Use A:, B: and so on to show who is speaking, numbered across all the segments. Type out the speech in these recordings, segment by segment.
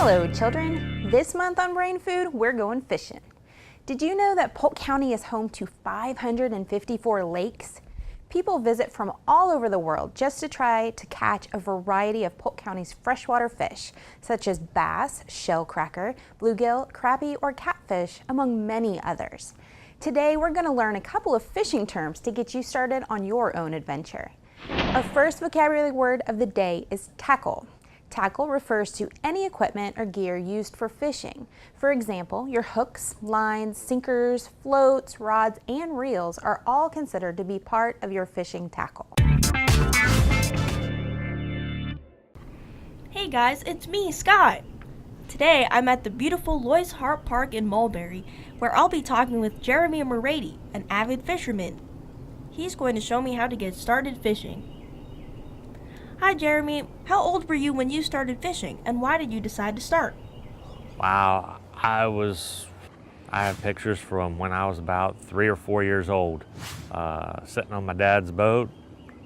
A: Hello children, this month on Brain Food, we're going fishing. Did you know that Polk County is home to 554 lakes? People visit from all over the world just to try to catch a variety of Polk County's freshwater fish, such as bass, shellcracker, bluegill, crappie, or catfish, among many others. Today, we're going to learn a couple of fishing terms to get you started on your own adventure. Our first vocabulary word of the day is tackle. Tackle refers to any equipment or gear used for fishing. For example, your hooks, lines, sinkers, floats, rods, and reels are all considered to be part of your fishing tackle.
B: Hey guys, it's me, Sky. Today I'm at the beautiful Loyce Hart Park in Mulberry, where I'll be talking with Jeremy Maready, an avid fisherman. He's going to show me how to get started fishing. Hi Jeremy, how old were you when you started fishing, and why did you decide to start?
C: Wow, I have pictures from when I was about 3 or 4 years old, sitting on my dad's boat,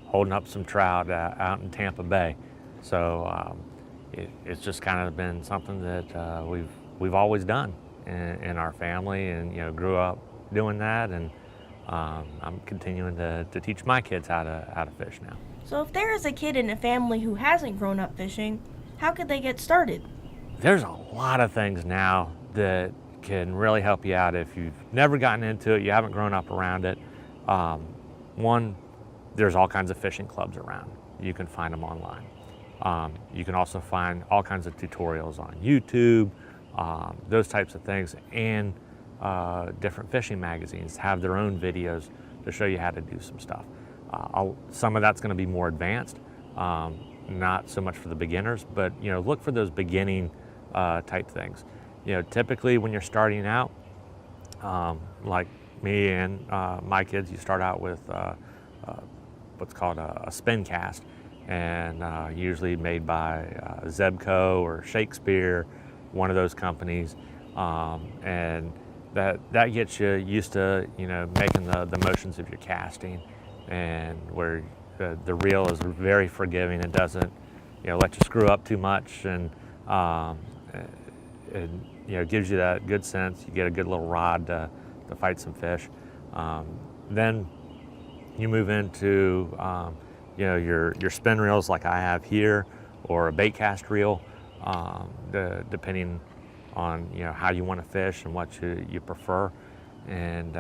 C: holding up some trout out in Tampa Bay. So it's just kind of been something that we've always done in our family, and grew up doing that, and I'm continuing to teach my kids how to fish now.
B: So if there is a kid in a family who hasn't grown up fishing, how could they get started?
C: There's a lot of things now that can really help you out if you've never gotten into it, you haven't grown up around it. One, there's all kinds of fishing clubs around. You can find them online. You can also find all kinds of tutorials on YouTube, those types of things, and different fishing magazines have their own videos to show you how to do some stuff. Some of that's going to be more advanced, not so much for the beginners, but look for those beginning type things. Typically when you're starting out, like me and my kids, you start out with what's called a spin cast, and usually made by Zebco or Shakespeare, one of those companies, and that gets you used to making the motions of your casting, and where the reel is very forgiving. It doesn't let you screw up too much, and it gives you that good sense. You get a good little rod to fight some fish. Then you move into your spin reels like I have here, or a bait cast reel, depending on how you want to fish and what you prefer, and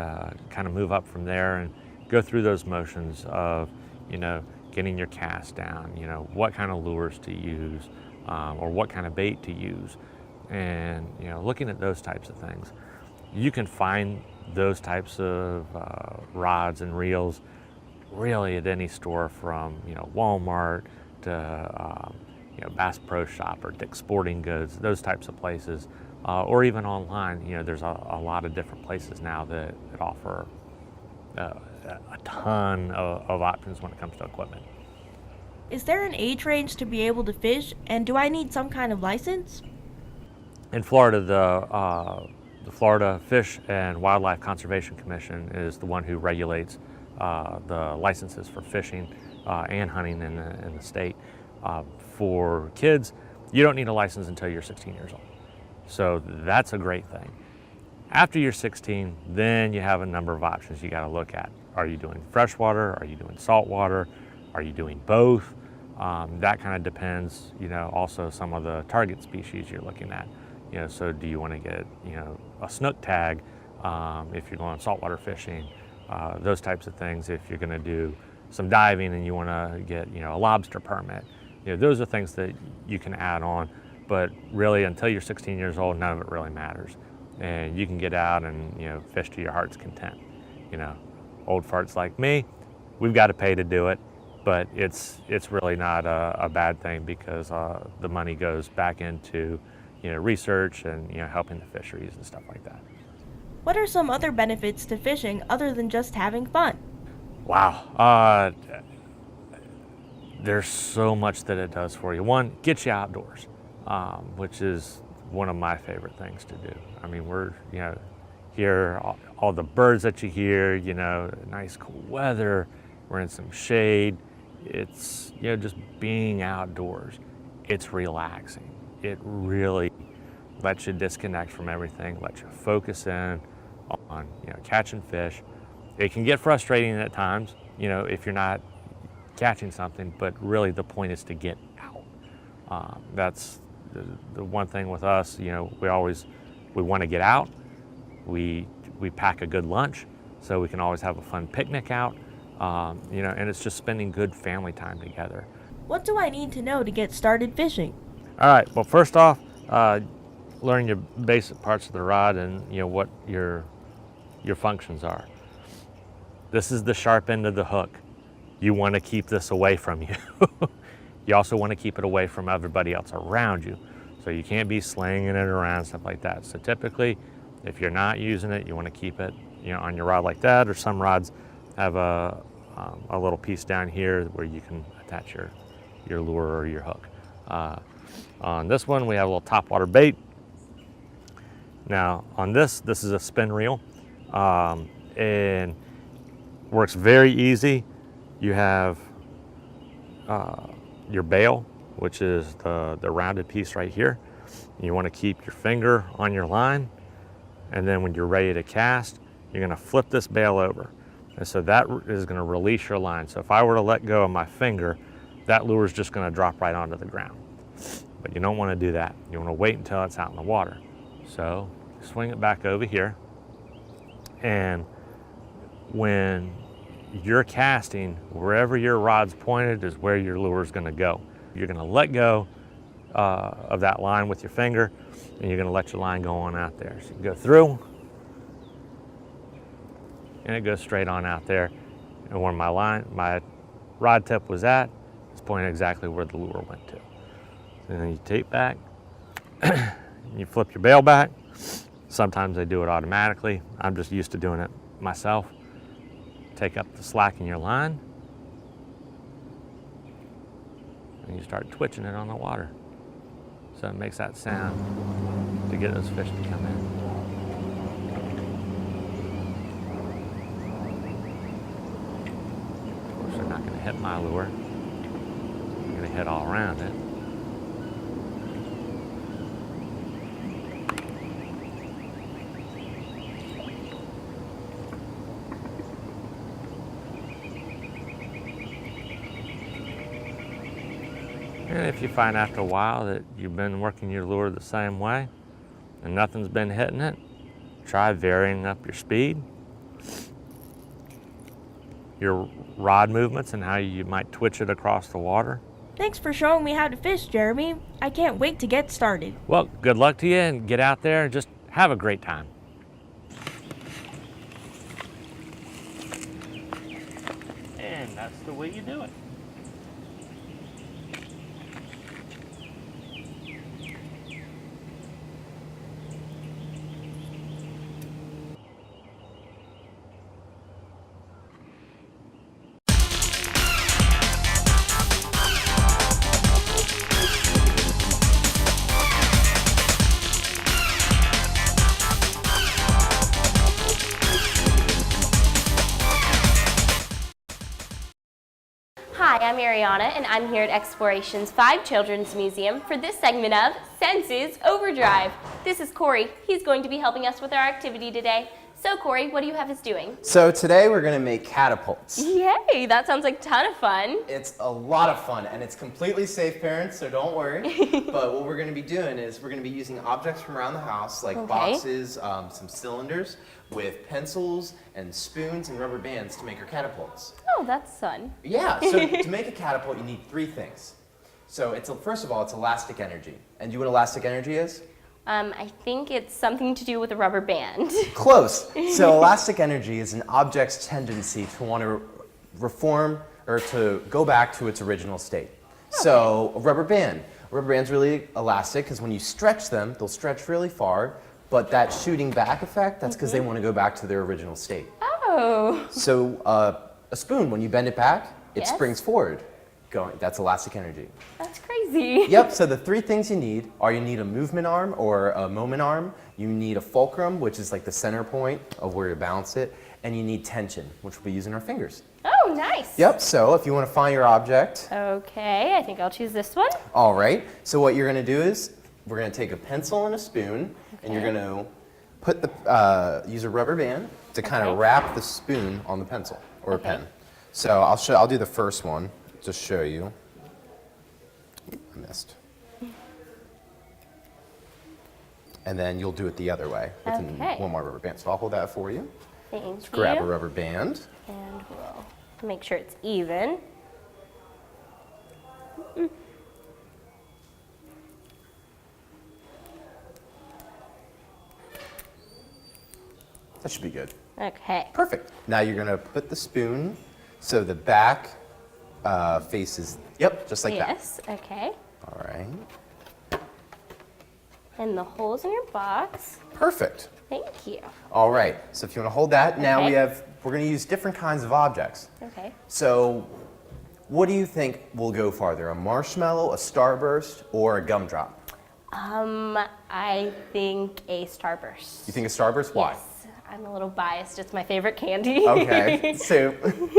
C: kind of move up from there and go through those motions of getting your cast down, what kind of lures to use, or what kind of bait to use, and looking at those types of things. You can find those types of rods and reels really at any store, from Walmart to Bass Pro Shop or Dick's Sporting Goods, those types of places, or even online. There's a lot of different places now that offer a ton of options when it comes to equipment.
B: Is there an age range to be able to fish, and do I need some kind of license?
C: In Florida, the Florida Fish and Wildlife Conservation Commission is the one who regulates the licenses for fishing and hunting in the state. For kids, you don't need a license until you're 16 years old. So that's a great thing. After you're 16, then you have a number of options you got to look at. Are you doing freshwater? Are you doing saltwater? Are you doing both? That kind of depends, also some of the target species you're looking at. So do you want to get, a snook tag if you're going saltwater fishing? Those types of things. If you're going to do some diving and you want to get, a lobster permit, those are things that you can add on. But really, until you're 16 years old, none of it really matters. And you can get out and fish to your heart's content. Old farts like me, we've got to pay to do it, but it's really not a bad thing, because the money goes back into research and helping the fisheries and stuff like that.
B: What are some other benefits to fishing other than just having fun?
C: Wow, there's so much that it does for you. One, gets you outdoors, which is one of my favorite things to do. I mean, we're hear all the birds that you hear, nice cool weather, we're in some shade. It's just being outdoors. It's relaxing. it really lets you disconnect from everything, lets you focus in on, catching fish. It can get frustrating at times, if you're not catching something, but really the point is to get out. That's the one thing with us, we want to get out. We pack a good lunch so we can always have a fun picnic out, and it's just spending good family time together.
B: What do I need to know to get started fishing?
C: All right, well, first off, learn your basic parts of the rod and what your functions are. This is the sharp end of the hook. You want to keep this away from you. You also want to keep it away from everybody else around you. So you can't be slinging it around, stuff like that. So typically, if you're not using it, you want to keep it on your rod like that, or some rods have a little piece down here where you can attach your lure or your hook. On this one, we have a little topwater bait. Now on this is a spin reel, and works very easy. You have your bail, which is the rounded piece right here. You want to keep your finger on your line, and then when you're ready to cast, you're going to flip this bail over, and so that is going to release your line. So if I were to let go of my finger, that lure is just going to drop right onto the ground. But you don't want to do that. You want to wait until it's out in the water. So swing it back over here, and when you're casting, wherever your rod's pointed is where your lure is going to go. You're going to let go of that line with your finger, and you're going to let your line go on out there. So you go through, and it goes straight on out there. And where my rod tip was at, it's pointing exactly where the lure went to. And then you take back, you flip your bail back. Sometimes they do it automatically. I'm just used to doing it myself. Take up the slack in your line, and you start twitching it on the water. So it makes that sound to get those fish to come in. Of course, they're not going to hit my lure. They're going to hit all around it. And if you find after a while that you've been working your lure the same way and nothing's been hitting it, try varying up your speed, your rod movements, and how you might twitch it across the water.
B: Thanks for showing me how to fish, Jeremy. I can't wait to get started.
C: Well, good luck to you, and get out there and just have a great time. And that's the way you do it.
D: Hi, I'm Ariana, and I'm here at Exploration's 5 Children's Museum for this segment of Senses Overdrive. This is Corey. He's going to be helping us with our activity today. So Corey, what do you have us doing?
E: So today we're going to make catapults.
D: Yay, that sounds like a ton of fun.
E: It's a lot of fun, and it's completely safe, parents, so don't worry. But what we're going to be doing is we're going to be using objects from around the house, like boxes, some cylinders, with pencils and spoons and rubber bands to make our catapults.
D: Oh, that's fun.
E: Yeah, so to make a catapult, you need 3 things. So first of all, it's elastic energy. And do you know what elastic energy is?
D: I think it's something to do with a rubber band.
E: Close. So elastic energy is an object's tendency to want to reform or to go back to its original state. Okay. So a rubber band's really elastic because when you stretch them, they'll stretch really far, but that shooting back effect, that's because they want to go back to their original state.
D: Oh.
E: So a spoon, when you bend it back, it
D: Yes.
E: springs forward. That's elastic energy.
D: That's crazy.
E: Yep, so the 3 things you need are you need a movement arm or a moment arm, you need a fulcrum, which is like the center point of where you balance it, and you need tension, which we'll be using our fingers.
D: Oh, nice.
E: Yep, so if you want to find your object.
D: Okay, I think I'll choose this one.
E: All right, so what you're going to do is we're going to take a pencil and a spoon, and you're going to put the use a rubber band to kind of wrap the spoon on the pencil or a pen. So I'll do the first one to show you. I missed. And then you'll do it the other way with one more rubber band. So I'll hold that for you.
D: Thank you.
E: Grab a rubber band.
D: And we'll make sure it's even.
E: That should be good.
D: Okay.
E: Perfect. Now you're going to put the spoon so the back faces, just like that.
D: Yes, okay.
E: All right.
D: And the holes in your box.
E: Perfect.
D: Thank you.
E: All right. So if you want to hold that, now
D: Okay.
E: we're going to use different kinds of objects.
D: Okay.
E: So what do you think will go farther? A marshmallow, a starburst, or a gumdrop?
D: I think a Starburst.
E: You think a starburst? Why?
D: Yes. I'm a little biased. It's my favorite candy.
E: Okay. So,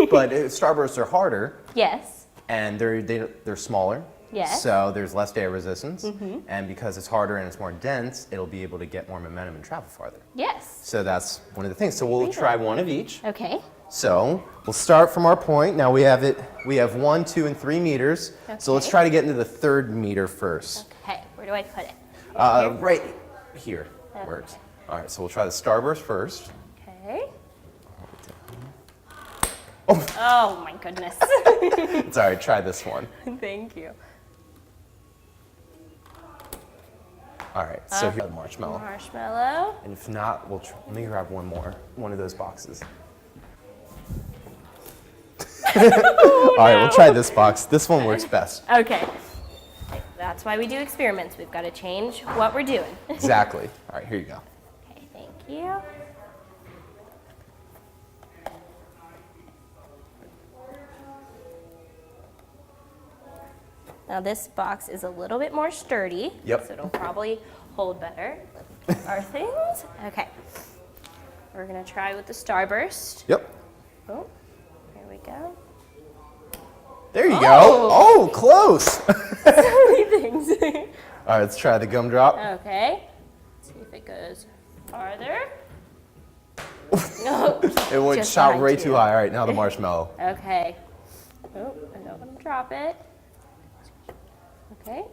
E: but starbursts are harder.
D: Yes.
E: And they're smaller.
D: Yes.
E: So there's less air resistance. And because it's harder and it's more dense, it'll be able to get more momentum and travel farther.
D: Yes.
E: So that's one of the things. So we'll try one of each.
D: Okay.
E: So we'll start from our point. Now we have 1, 2, and 3 meters. So let's
D: Okay.
E: try to get into the 3rd meter first.
D: Okay. Where do I put it?
E: Right here
D: Okay.
E: works. All right, so we'll try the starburst first.
D: Okay. Oh my goodness.
E: It's all right, try this one.
D: Thank you.
E: All right, so here's the marshmallow.
D: Marshmallow.
E: And if not, let me grab one of those boxes. All right, we'll try this box. This one works best.
D: Okay. That's why we do experiments. We've got to change what we're doing.
E: Exactly. All right, here you go.
D: Okay, thank you. Now this box is a little bit more sturdy.
E: Yep.
D: So it'll probably hold better with our things. Okay. We're gonna try with the Starburst.
E: Yep.
D: Oh, here we go.
E: There you go. Oh, close.
D: So many things.
E: All right, let's try the gumdrop.
D: Okay. Let's see if it goes farther.
E: It went
D: Just
E: shot
D: mine
E: way
D: too.
E: too high. All right, now the marshmallow.
D: Okay. Oh, I don't want to drop it. Okay.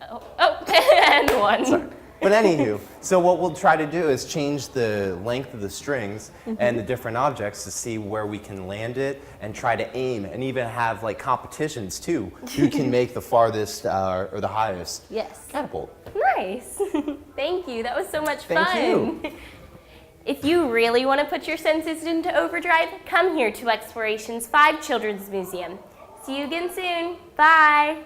D: And one.
E: But anywho, so what we'll try to do is change the length of the strings and the different objects to see where we can land it and try to aim and even have like competitions too. Who can make the farthest or the highest
D: Yes.
E: catapult.
D: Nice. Thank you. That was so much fun.
E: Thank you.
D: If you really want to put your senses into overdrive, come here to Explorations 5 Children's Museum. See you again soon. Bye.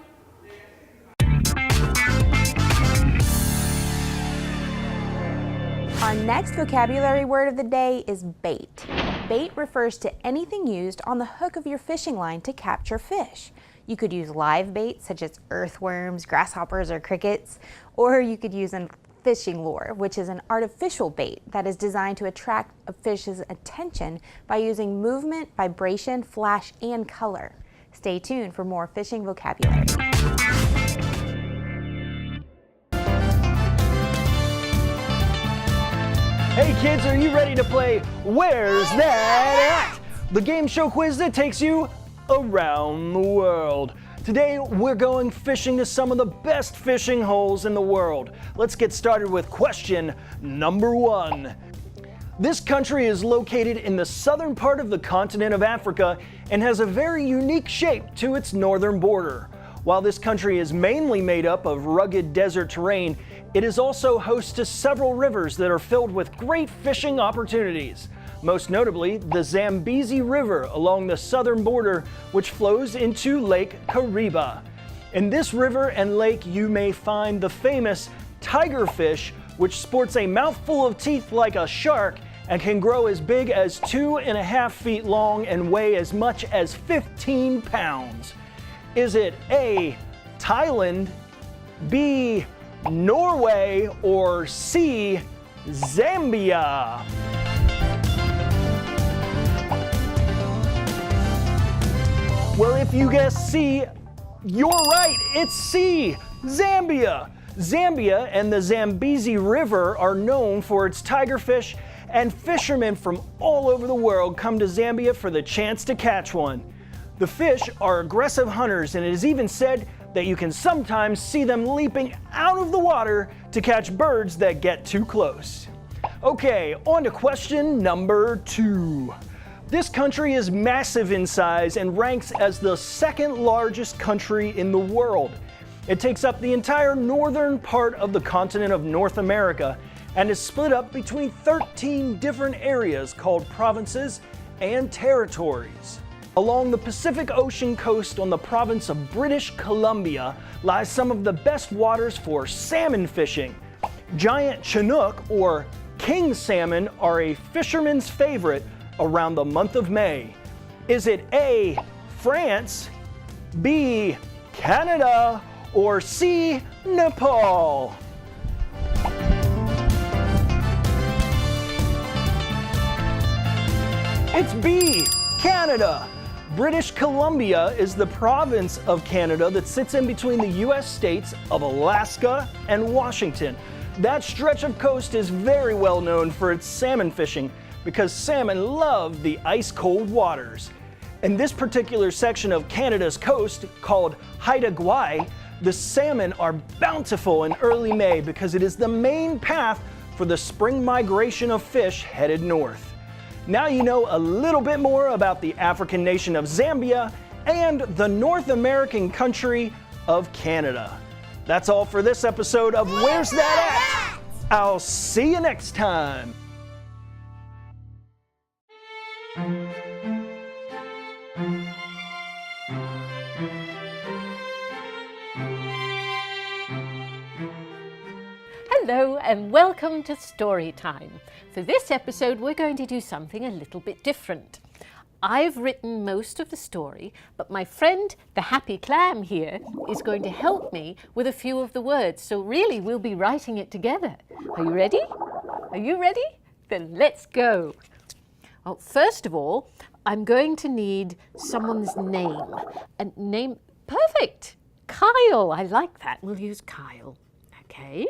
A: Our next vocabulary word of the day is bait. Bait refers to anything used on the hook of your fishing line to capture fish. You could use live bait such as earthworms, grasshoppers, or crickets, or you could use a fishing lure, which is an artificial bait that is designed to attract a fish's attention by using movement, vibration, flash, and color. Stay tuned for more fishing vocabulary.
F: Hey kids, are you ready to play Where's That At? The game show quiz that takes you around the world. Today we're going fishing to some of the best fishing holes in the world. Let's get started with question number 1. This country is located in the southern part of the continent of Africa and has a very unique shape to its northern border. While this country is mainly made up of rugged desert terrain, it is also host to several rivers that are filled with great fishing opportunities. Most notably, the Zambezi River along the southern border, which flows into Lake Kariba. In this river and lake, you may find the famous tigerfish, which sports a mouthful of teeth like a shark and can grow as big as 2.5 feet long and weigh as much as 15 pounds. Is it A, Thailand, B, Norway, or C, Zambia? Well, if you guess C, you're right, it's C, Zambia. Zambia and the Zambezi River are known for its tigerfish, and fishermen from all over the world come to Zambia for the chance to catch one. The fish are aggressive hunters, and it is even said that you can sometimes see them leaping out of the water to catch birds that get too close. Okay, on to question number 2. This country is massive in size and ranks as the second largest country in the world. It takes up the entire northern part of the continent of North America and is split up between 13 different areas called provinces and territories. Along the Pacific Ocean coast on the province of British Columbia lies some of the best waters for salmon fishing. Giant Chinook or king salmon are a fisherman's favorite around the month of May. Is it A, France, B, Canada, or C, Nepal? It's B, Canada. British Columbia is the province of Canada that sits in between the US states of Alaska and Washington. That stretch of coast is very well known for its salmon fishing because salmon love the ice-cold waters. In this particular section of Canada's coast, called Haida Gwaii, the salmon are bountiful in early May because it is the main path for the spring migration of fish headed north. Now you know a little bit more about the African nation of Zambia and the North American country of Canada. That's all for this episode of Where's That At? I'll see you next time.
G: Hello and welcome to Story Time. For this episode we're going to do something a little bit different. I've written most of the story, but my friend the Happy Clam here is going to help me with a few of the words, so really we'll be writing it together. Are you ready? Are you ready? Then let's go. Well, first of all, I'm going to need someone's name. A name, perfect! Kyle, I like that. We'll use Kyle. Okay.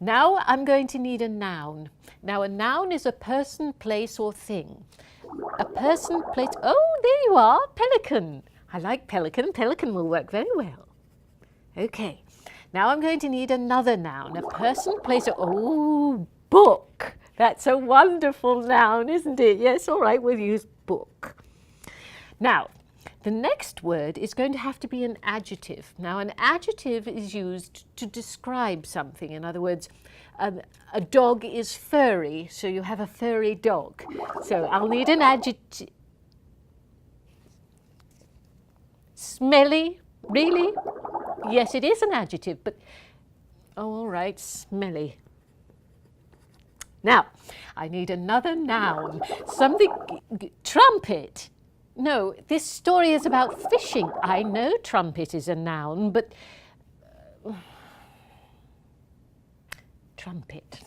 G: Now I'm going to need a noun. Now a noun is a person, place or thing. A person, place, oh there you are, pelican. I like pelican, pelican will work very well. Okay, now I'm going to need another noun. A person, place, or, oh, book. That's a wonderful noun, isn't it? Yes, all right, we'll use book. Now, the next word is going to have to be an adjective. Now, an adjective is used to describe something. In other words, a dog is furry, so you have a furry dog. So I'll need an adjective. Smelly? Really? Yes, it is an adjective, but, oh, all right, smelly. Now, I need another noun. Something, trumpet. No, this story is about fishing. I know trumpet is a noun, but trumpet.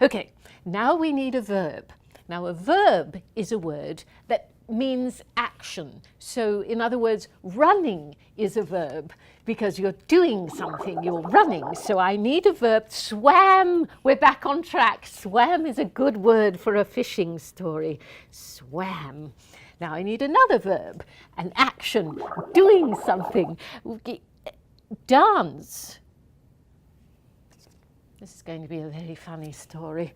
G: Okay, now we need a verb. Now a verb is a word that means action. So in other words, running is a verb because you're doing something, you're running. So I need a verb. Swam, we're back on track. Swam is a good word for a fishing story. Swam. Now I need another verb, an action, doing something. Dance. This is going to be a very funny story.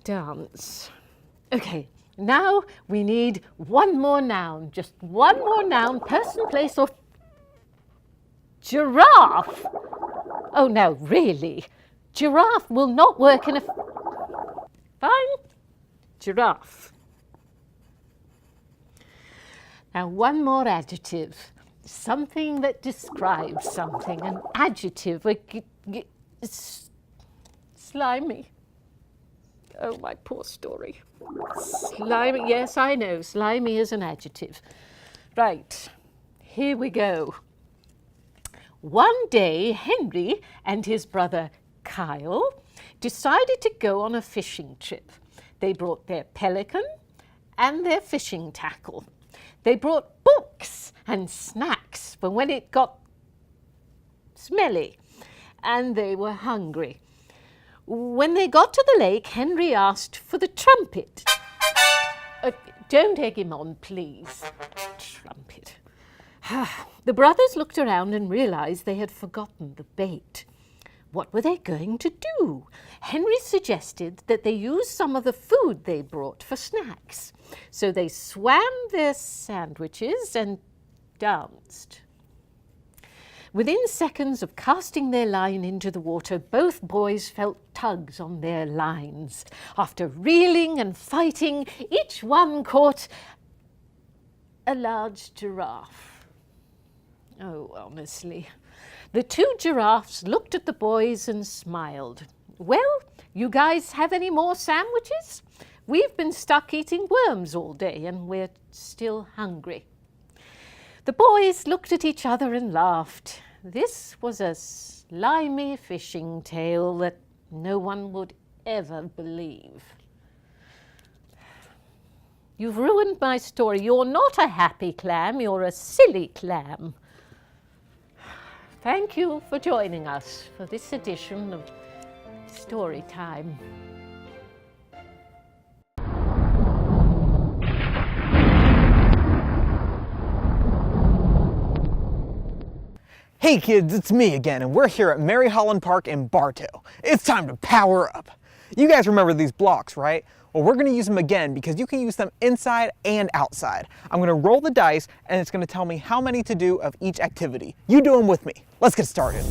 G: Dance. Okay. Now we need one more noun, just one more noun, person, place or giraffe. Oh no, really? Giraffe will not work in a... Fine. Giraffe. Now one more adjective, something that describes something, an adjective, slimy. Oh, my poor story. Slimy, yes, I know. Slimy is an adjective. Right, here we go. One day, Henry and his brother Kyle decided to go on a fishing trip. They brought their pelican and their fishing tackle. They brought books and snacks for when it got smelly, and they were hungry. When they got to the lake, Henry asked for the trumpet. Don't egg him on, please. Trumpet. The brothers looked around and realized they had forgotten the bait. What were they going to do? Henry suggested that they use some of the food they brought for snacks. So they swam their sandwiches and danced. Within seconds of casting their line into the water, both boys felt tugs on their lines. After reeling and fighting, each one caught a large giraffe. Oh, honestly. The two giraffes looked at the boys and smiled. Well, you guys have any more sandwiches? We've been stuck eating worms all day and we're still hungry. The boys looked at each other and laughed. This was a slimy fishing tale that no one would ever believe. You've ruined my story. You're not a happy clam, you're a silly clam. Thank you for joining us for this edition of Story Time.
H: Hey kids, it's me again, and we're here at Mary Holland Park in Bartow. It's time to power up. You guys remember these blocks, right? Well, we're gonna use them again because you can use them inside and outside. I'm gonna roll the dice and it's gonna tell me how many to do of each activity. You do them with me. Let's get started.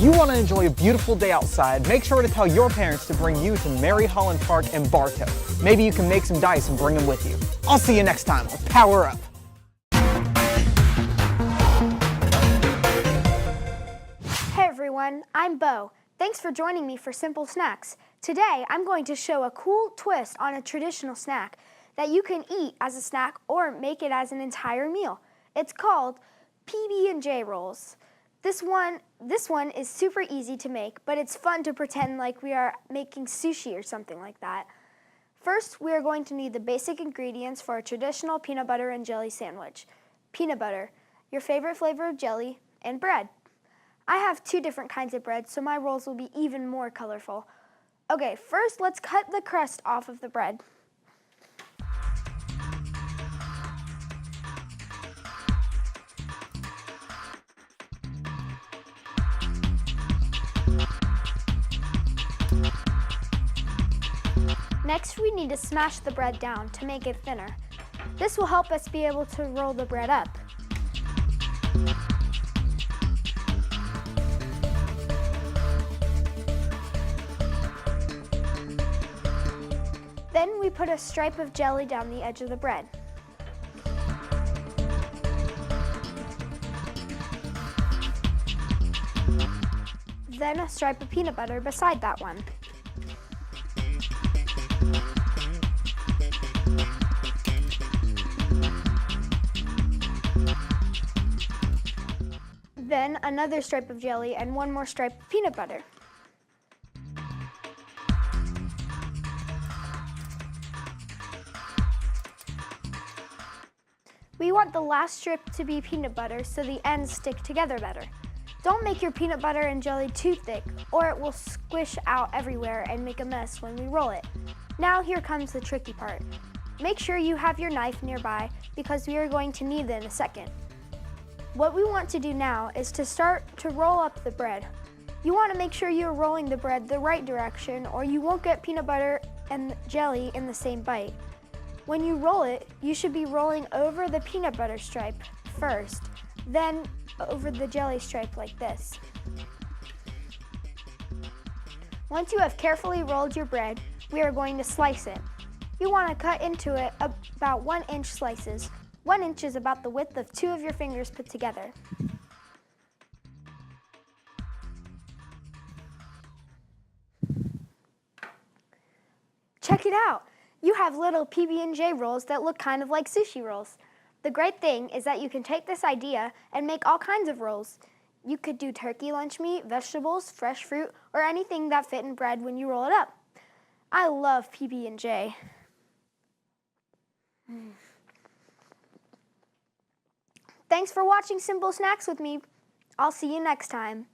H: you want to enjoy a beautiful day outside, make sure to tell your parents to bring you to Mary Holland Park in Bartow. Maybe you can make some dice and bring them with you. I'll see you next time on Power Up.
I: Hey everyone, I'm Bo. Thanks for joining me for Simple Snacks. Today I'm going to show a cool twist on a traditional snack that you can eat as a snack or make it as an entire meal. It's called PB&J rolls. This one is super easy to make, but it's fun to pretend like we are making sushi or something like that. First, we are going to need the basic ingredients for a traditional peanut butter and jelly sandwich. Peanut butter, your favorite flavor of jelly, and bread. I have 2 different kinds of bread, so my rolls will be even more colorful. Okay, first let's cut the crust off of the bread. Next, we need to smash the bread down to make it thinner. This will help us be able to roll the bread up. Then we put a stripe of jelly down the edge of the bread. Then a stripe of peanut butter beside that one. Then another stripe of jelly and one more stripe of peanut butter. We want the last strip to be peanut butter so the ends stick together better. Don't make your peanut butter and jelly too thick or it will squish out everywhere and make a mess when we roll it. Now here comes the tricky part. Make sure you have your knife nearby because we are going to need it in a second. What we want to do now is to start to roll up the bread. You want to make sure you're rolling the bread the right direction or you won't get peanut butter and jelly in the same bite. When you roll it, you should be rolling over the peanut butter stripe first, then over the jelly stripe like this. Once you have carefully rolled your bread, we are going to slice it. You want to cut into it about 1-inch slices. 1 inch is about the width of 2 of your fingers put together. Check it out! You have little PB&J rolls that look kind of like sushi rolls. The great thing is that you can take this idea and make all kinds of rolls. You could do turkey lunch meat, vegetables, fresh fruit, or anything that fit in bread when you roll it up. I love PB&J. Thanks for watching Simple Snacks with me. I'll see you next time.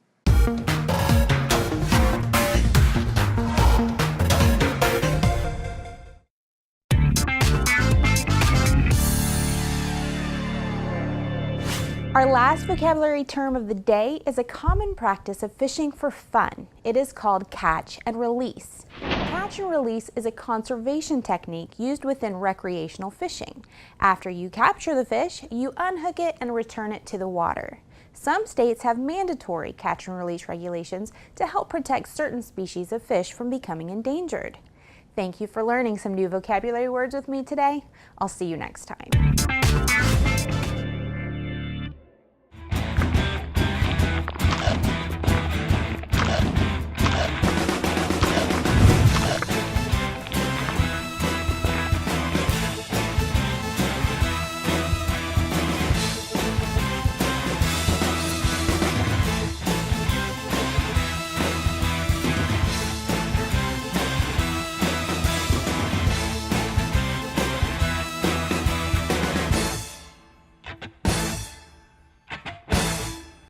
A: Our last vocabulary term of the day is a common practice of fishing for fun. It is called catch and release. Catch and release is a conservation technique used within recreational fishing. After you capture the fish, you unhook it and return it to the water. Some states have mandatory catch and release regulations to help protect certain species of fish from becoming endangered. Thank you for learning some new vocabulary words with me today. I'll see you next time.